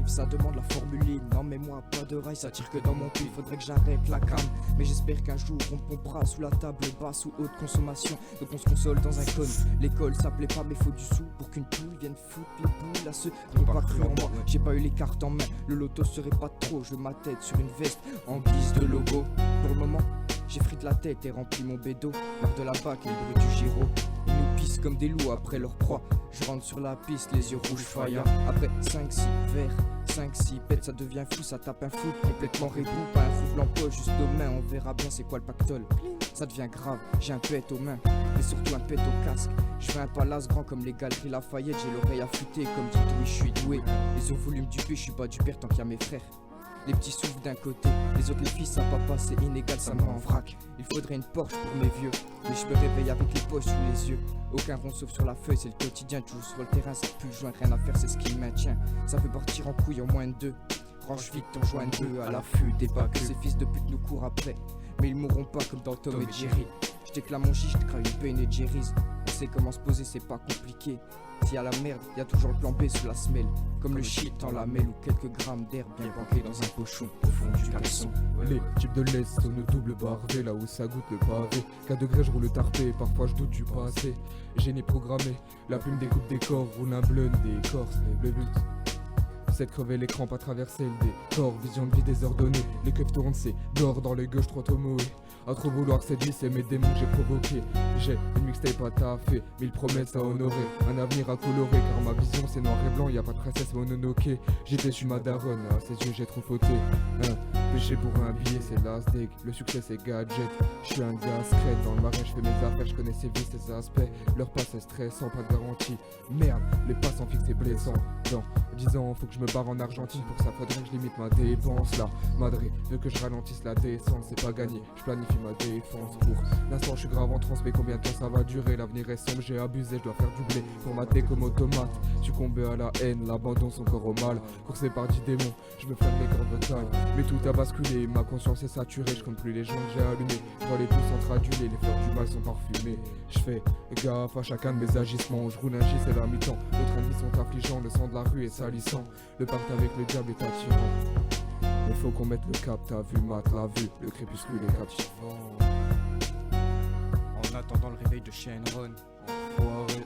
vivre, ça demande la formuline. Non mais moi pas de rail, ça tire que dans mon cul. Faudrait que j'arrête la crame, mais j'espère qu'un jour on pompera sous la table basse ou haute consommation. Donc on se console dans un cône. L'école ça plaît pas mais faut du sou pour qu'une poule vienne foutre les boules à ceux qui n'ont pas cru en moi. J'ai pas eu les cartes en main, le loto serait pas trop. Je veux ma tête sur une veste en guise de logo. Pour le moment j'ai frite la tête et rempli mon bédo. L'heure de la bac et le bruit du gyro. Ils nous pissent comme des loups après leur proie. Je rentre sur la piste, les yeux rouges faya. Après 5-6 verres, 5-6 pètes, ça devient fou, ça tape un foot complètement rebou. Pas un fou blanc poche, juste aux mains, on verra bien c'est quoi le pactole. Ça devient grave, j'ai un pet aux mains, mais surtout un pet au casque. Je fais un palace grand comme les galeries Lafayette, j'ai l'oreille affûtée comme dit oui je suis doué. Les au volume du P, je suis pas du père tant qu'il y a mes frères. Les petits souffrent d'un côté, les autres les fils à papa c'est inégal, ça me rend en vrac. Il faudrait une Porsche pour mes vieux, mais je me réveille avec les poches sous les yeux. Aucun rond sauf sur la feuille, c'est le quotidien, tu joues sur le terrain, ça pue le joint, rien à faire, c'est ce qui me maintient. Ça peut partir en couille en moins de 2. Range vite ton joint de 2 à l'affût des pas que ces fils de pute nous courent après. Mais ils mourront pas comme dans Tom et Jerry. Je déclame mon chiche, je te crame une peine et Jerry's. On sait comment se poser, c'est pas compliqué. S'il y a la merde, y a toujours le plan B sous la semelle. Comme le shit en lamelle ou quelques grammes d'herbe bien banqués dans un pochon au fond du caleçon. Les types de l'Est sont nos doubles bardés, là où ça goûte le pavé. Qu'à degré je roule le tarpé, parfois je doute du passé. Génie programmé, la plume découpe des corps, roule un bleu des corses, le but. C'est de crever l'écran, pas traverser le décor. Vision de vie désordonnée, les keufs tournent, c'est d'or dans le gauche, trop tomoé. À trop vouloir séduire, c'est mes démons que j'ai provoqués. J'ai une mixtape à taffer, 1000 promesses à honorer. Un avenir à colorer, car ma vision c'est noir et blanc, y a pas de princesse mononoke. J'étais sur ma daronne, à ses yeux j'ai trop fauté. Péché pour un billet, c'est last dig. Le succès c'est gadget. Je suis un gars secret. Dans le marais, je fais mes affaires. Je connais ses vices, ses aspects. Leur passe est stressant, pas de garantie. Merde, les passes en fixe c'est blessant. Dans 10 ans, faut que je me barre en Argentine. Pour ça, faudrait que je limite ma dépense. Là, Madrid veut que je ralentisse la descente. C'est pas gagné, je planifie ma défense. Pour l'instant, je suis grave en transe. Mais combien de temps ça va durer? L'avenir est sombre, j'ai abusé. Je dois faire du blé pour mater comme automate. Succomber à la haine, l'abandon, son corps au mal. Coursé par 10 démons, je me ferme les cordes vocales. Mais tout a basculé, ma conscience est saturée, je compte plus les gens que j'ai allumés. Dans les pouces sont adulés, les fleurs du mal sont parfumées. Je fais gaffe à chacun de mes agissements. Je roule un J, c'est la mi-temps. D'autres ennemis sont affligeants, le sang de la rue est salissant. Le pacte avec le diable est attirant. Mais faut qu'on mette le cap, t'as vu, Matt l'a vu. Le crépuscule est captivant. En attendant le réveil de Shenron, enfoiré.